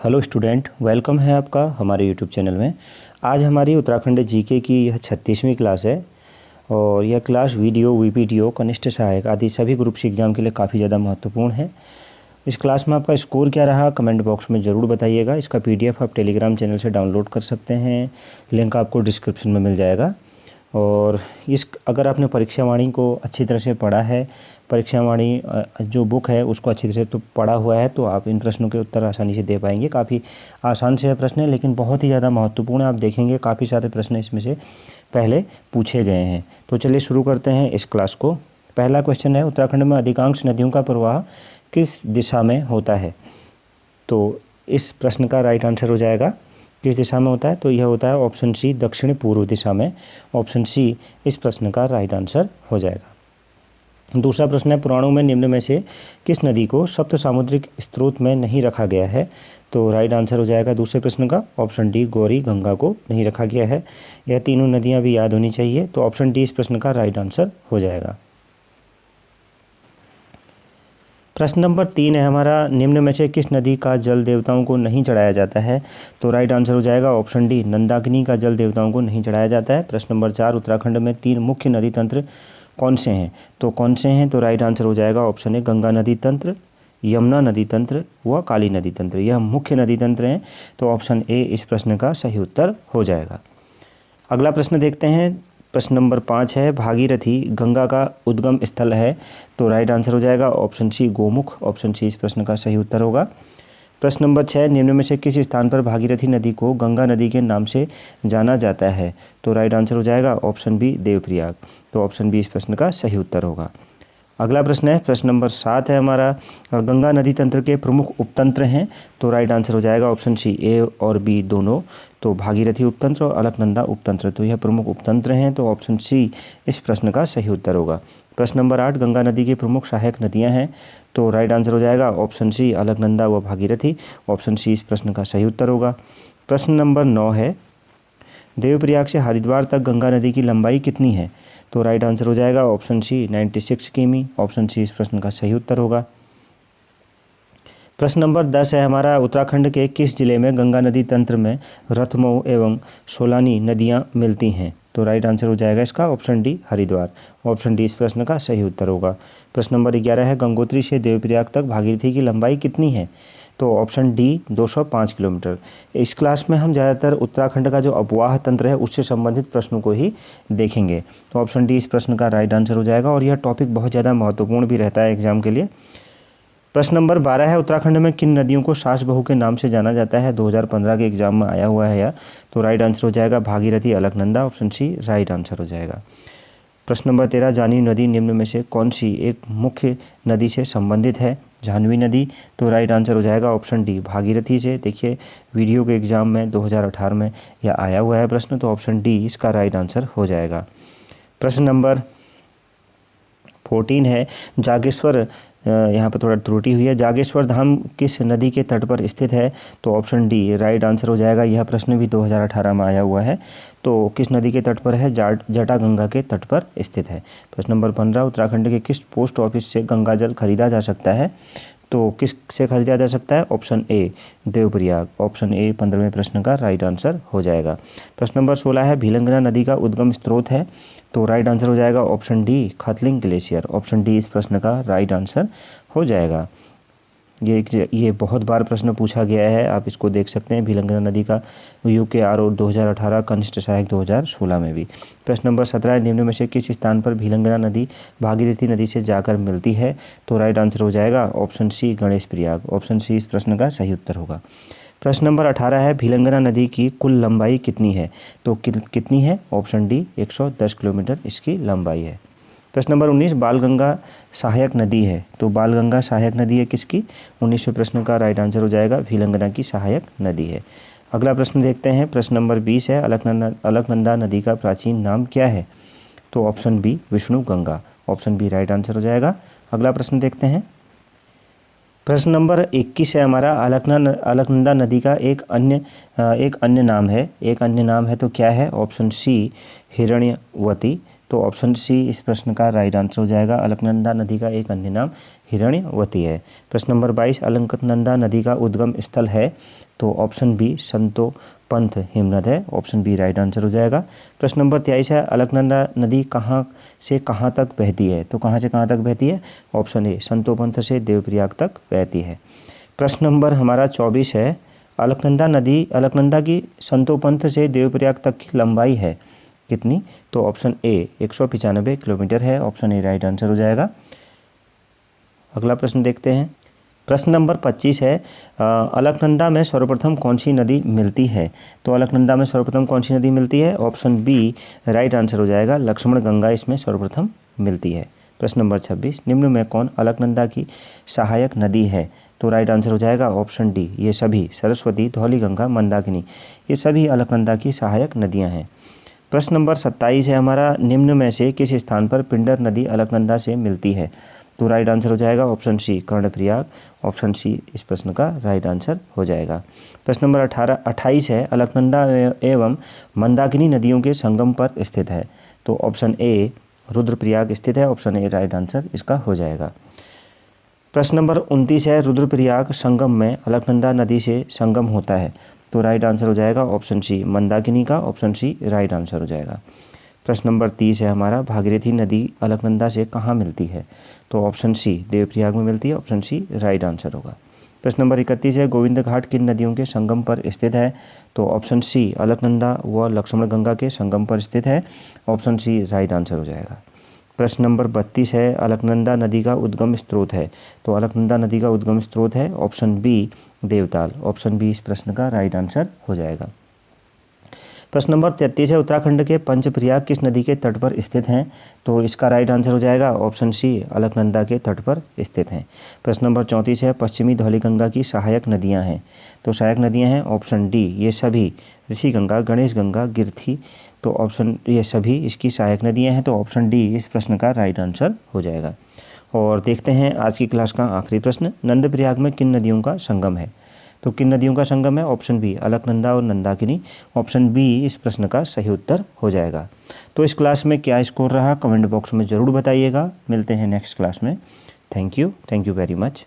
Hello student, welcome है आपका हमारे यूट्यूब चैनल में। आज हमारी उत्तराखंड जीके की यह 36वीं क्लास है और यह क्लास वीडियो, वीपीटीओ, कनिष्ठ सहायक आदि सभी ग्रुप सी एग्ज़ाम के लिए काफ़ी ज़्यादा महत्वपूर्ण है। इस क्लास में आपका स्कोर क्या रहा कमेंट बॉक्स में ज़रूर बताइएगा। इसका पीडीएफ आप टेलीग्राम चैनल से डाउनलोड कर सकते हैं, लिंक आपको डिस्क्रिप्शन में मिल जाएगा। और अगर आपने परीक्षा वाणी को अच्छी तरह से पढ़ा है, परीक्षा वाणी जो बुक है उसको अच्छी तरह से तो पढ़ा हुआ है, तो आप इन प्रश्नों के उत्तर आसानी से दे पाएंगे। काफ़ी आसान से प्रश्न है लेकिन बहुत ही ज़्यादा महत्वपूर्ण है। आप देखेंगे काफ़ी सारे प्रश्न इसमें से पहले पूछे गए हैं। तो चलिए शुरू करते हैं इस क्लास को। पहला क्वेश्चन है, उत्तराखंड में अधिकांश नदियों का प्रवाह किस दिशा में होता है? तो इस प्रश्न का राइट आंसर हो जाएगा किस दिशा में होता है, तो यह होता है ऑप्शन सी, दक्षिण पूर्व दिशा में। ऑप्शन सी इस प्रश्न का राइट आंसर हो जाएगा। दूसरा प्रश्न है, पुराणों में निम्न में से किस नदी को सप्त सामुद्रिक स्रोत में नहीं रखा गया है? तो राइट आंसर हो जाएगा दूसरे प्रश्न का ऑप्शन डी, गौरी गंगा को नहीं रखा गया है। यह तीनों नदियां भी याद होनी चाहिए, तो ऑप्शन डी इस प्रश्न का राइट आंसर हो जाएगा। प्रश्न नंबर 3 है हमारा, निम्न में से किस नदी का जल देवताओं को नहीं चढ़ाया जाता है? तो राइट आंसर हो जाएगा ऑप्शन डी, नंदाकिनी का जल देवताओं को नहीं चढ़ाया जाता है। प्रश्न नंबर 4, उत्तराखंड में 3 मुख्य नदी तंत्र कौन से हैं? तो कौन से हैं, तो राइट आंसर हो जाएगा ऑप्शन ए, गंगा नदी तंत्र, यमुना नदी तंत्र व काली नदी तंत्र। यह मुख्य नदी तंत्र हैं, तो ऑप्शन ए इस प्रश्न का सही उत्तर हो जाएगा। अगला प्रश्न देखते हैं। प्रश्न नंबर 5 है, भागीरथी गंगा का उद्गम स्थल है? तो राइट आंसर हो जाएगा option C, Gomukh. Option C इस प्रश्न का सही उत्तर होगा। प्रश्न नंबर 6, निम्न में से किस स्थान पर भागीरथी नदी को गंगा नदी के नाम से जाना जाता है? तो राइट आंसर हो जाएगा ऑप्शन बी, देवप्रयाग। तो ऑप्शन बी इस प्रश्न का सही उत्तर होगा। अगला प्रश्न है, प्रश्न नंबर 7 है हमारा, गंगा नदी तंत्र के प्रमुख उपतंत्र हैं? तो राइट आंसर हो जाएगा ऑप्शन सी, ए और बी दोनों। तो भागीरथी उपतंत्र और अलकनंदा उपतंत्र, तो यह प्रमुख उपतंत्र हैं, तो ऑप्शन सी इस प्रश्न का सही उत्तर होगा। प्रश्न नंबर 8, गंगा नदी की प्रमुख सहायक नदियां हैं? तो राइट आंसर हो जाएगा ऑप्शन सी, अलकनंदा व भागीरथी। ऑप्शन सी इस प्रश्न का सही उत्तर होगा। प्रश्न नंबर 9 है, देवप्रयाग से हरिद्वार तक गंगा नदी की लंबाई कितनी है? तो राइट आंसर हो जाएगा ऑप्शन सी, 96 किमी। ऑप्शन सी इस प्रश्न का सही उत्तर होगा। प्रश्न नंबर 10 है हमारा, उत्तराखंड के किस जिले में गंगा नदी तंत्र में रतमऊ एवं सोलानी नदियां मिलती हैं? तो राइट आंसर हो जाएगा इसका option D, Haridwar. Option D इस प्रश्न का सही उत्तर होगा। प्रश्न नंबर 11 है, गंगोत्री से देवप्रयाग तक भागीरथी की लंबाई कितनी है? तो ऑप्शन डी 205 किलोमीटर। इस क्लास में हम ज़्यादातर उत्तराखंड का जो अपवाह तंत्र है उससे संबंधित प्रश्नों को ही देखेंगे, तो ऑप्शन डी इस प्रश्न का राइट आंसर हो जाएगा। और यह टॉपिक बहुत ज़्यादा महत्वपूर्ण भी रहता है एग्जाम के लिए। प्रश्न नंबर 12 है, उत्तराखंड में किन नदियों को सास बहू के नाम से जाना जाता है? 2015 के एग्जाम में आया हुआ है यह। तो राइट आंसर हो जाएगा Bhagirathi, Alaknanda. Option C right answer हो जाएगा। प्रश्न नंबर 13, जाह्नवी नदी निम्न में से कौन सी एक मुख्य नदी से संबंधित है? जाह्नवी नदी, तो राइट आंसर हो जाएगा ऑप्शन डी, भागीरथी से। देखिए वीडियो के एग्जाम में 2018 में यह आया हुआ है प्रश्न, तो ऑप्शन डी इसका राइट आंसर हो जाएगा। प्रश्न नंबर 14 है, जागेश्वर, यहाँ पर थोड़ा त्रुटि हुई है, जागेश्वर धाम किस नदी के तट पर स्थित है? तो ऑप्शन डी राइट आंसर हो जाएगा। यह प्रश्न भी 2018 में आया हुआ है, तो किस नदी के तट पर है? जटागंगा के तट पर स्थित है। प्रश्न नंबर 15, उत्तराखंड के किस पोस्ट ऑफिस से गंगा जल खरीदा जा सकता है? तो किस से खरीदा जा सकता है? Option A, Devprayag. Option A 15वें प्रश्न का राइट आंसर हो जाएगा। प्रश्न नंबर 16 है, भीलंगना नदी का उद्गम स्रोत है? तो राइट आंसर हो जाएगा option D, Khatling glacier. Option D इस प्रश्न का राइट आंसर हो जाएगा। ये बहुत बार प्रश्न पूछा गया है, आप इसको देख सकते हैं। भीलंगना नदी का UKRO 2018, कनिष्ठ सहायक 2016 में भी। प्रश्न नंबर 17, निम्न में से किस स्थान पर भीलंगना नदी भागीरथी नदी से जाकर मिलती है? तो राइट आंसर हो जाएगा option C, Ganesh Prayag. Option C इस प्रश्न का सही उत्तर होगा। प्रश्न नंबर 18 है, भीलंगना नदी की कुल लंबाई कितनी है? तो कितनी है? ऑप्शन डी 110 किलोमीटर इसकी लंबाई है। प्रश्न नंबर 19, बालगंगा सहायक नदी है? तो बालगंगा सहायक नदी है किसकी? 19वें प्रश्न का राइट आंसर हो जाएगा, भीलंगना की सहायक नदी है। अगला प्रश्न देखते हैं। प्रश्न नंबर 20 है, अलकनंदा नदी का प्राचीन नाम क्या है? तो option B, Vishnu Ganga. Option B right answer हो जाएगा। अगला प्रश्न देखते हैं। प्रश्न नंबर 21 है हमारा, अलकनंदा नदी का एक अन्य नाम है। एक अन्य नाम है तो क्या है? Option C, Hiranyavati. तो ऑप्शन सी इस प्रश्न का राइट आंसर हो जाएगा। अलकनंदा नदी का एक अन्य नाम हिरण्यवती है। प्रश्न नंबर 22 अलकनंदा नदी का उद्गम स्थल है, तो ऑप्शन बी संतोपंथ हिमनद है। ऑप्शन बी राइट आंसर हो जाएगा। प्रश्न नंबर 23 है अलकनंदा नदी कहाँ से कहाँ तक बहती है, तो कहाँ से कहाँ तक बहती है? ऑप्शन ए संतोपंथ से देवप्रयाग तक बहती है। प्रश्न नंबर हमारा 24 है अलकनंदा की संतोपंथ से देवप्रयाग तक की लंबाई है कितनी? तो ऑप्शन ए 195 किलोमीटर है। ऑप्शन ए राइट आंसर हो जाएगा। अगला प्रश्न देखते हैं। प्रश्न नंबर 25 है अलकनंदा में सर्वप्रथम कौन सी नदी मिलती है? तो अलकनंदा में सर्वप्रथम कौन सी नदी मिलती है? ऑप्शन बी राइट आंसर हो जाएगा। लक्ष्मण गंगा इसमें सर्वप्रथम मिलती है। प्रश्न नंबर 26 निम्न में कौन अलकनंदा की सहायक नदी है? तो राइट आंसर हो जाएगा ऑप्शन डी ये सभी सरस्वती, धौलीगंगा, मंदाकिनी ये सभी अलकनंदा की सहायक नदियाँ हैं। प्रश्न नंबर 27 है हमारा निम्न में से किस स्थान पर पिंडर नदी अलकनंदा से मिलती है? तो राइट आंसर हो जाएगा option C Karnaprayag. Option C इस प्रश्न का राइट आंसर हो जाएगा। प्रश्न नंबर 28 है अलकनंदा एवं मंदाकिनी नदियों के संगम पर स्थित है, तो ऑप्शन ए रुद्रप्रयाग स्थित है। ऑप्शन ए राइट आंसर इसका हो जाएगा। प्रश्न नंबर 29 है रुद्रप्रयाग संगम में अलकनंदा नदी से संगम होता है, तो राइट आंसर हो जाएगा ऑप्शन सी मंदाकिनी का। ऑप्शन सी राइट आंसर हो जाएगा। प्रश्न नंबर 30 है हमारा भागीरथी नदी अलकनंदा से कहाँ मिलती है? तो ऑप्शन सी देवप्रयाग में मिलती है। ऑप्शन सी राइट आंसर होगा। प्रश्न नंबर 31 है गोविंद घाट किन नदियों के संगम पर स्थित है? तो ऑप्शन सी अलकनंदा व लक्ष्मण गंगा के संगम पर स्थित है। ऑप्शन सी राइट आंसर हो जाएगा। प्रश्न नंबर 32 है अलकनंदा नदी का उद्गम स्रोत है, तो अलकनंदा नदी का उद्गम स्रोत है option B Devtal. Option B इस प्रश्न का राइट आंसर हो जाएगा। प्रश्न नंबर 33 है उत्तराखंड के पंचप्रयाग किस नदी के तट पर स्थित हैं? तो इसका राइट आंसर हो जाएगा ऑप्शन सी अलकनंदा के तट पर स्थित हैं। प्रश्न नंबर 34 है पश्चिमी धौलीगंगा की सहायक नदियां हैं, तो सहायक नदियां हैं ऑप्शन डी ये सभी ऋषि गंगा, गणेश गंगा, गिरथी, तो ऑप्शन ये सभी इसकी सहायक नदियां हैं। तो ऑप्शन डी इस प्रश्न का राइट आंसर हो जाएगा। और देखते हैं आज की क्लास का आखिरी प्रश्न नंदप्रयाग में किन नदियों का संगम है? तो किन नदियों का संगम है? ऑप्शन बी अलकनंदा और नंदाकिनी। ऑप्शन बी इस प्रश्न का सही उत्तर हो जाएगा। तो इस क्लास में क्या स्कोर रहा कमेंट बॉक्स में ज़रूर बताइएगा। मिलते हैं नेक्स्ट क्लास में। Thank you very much.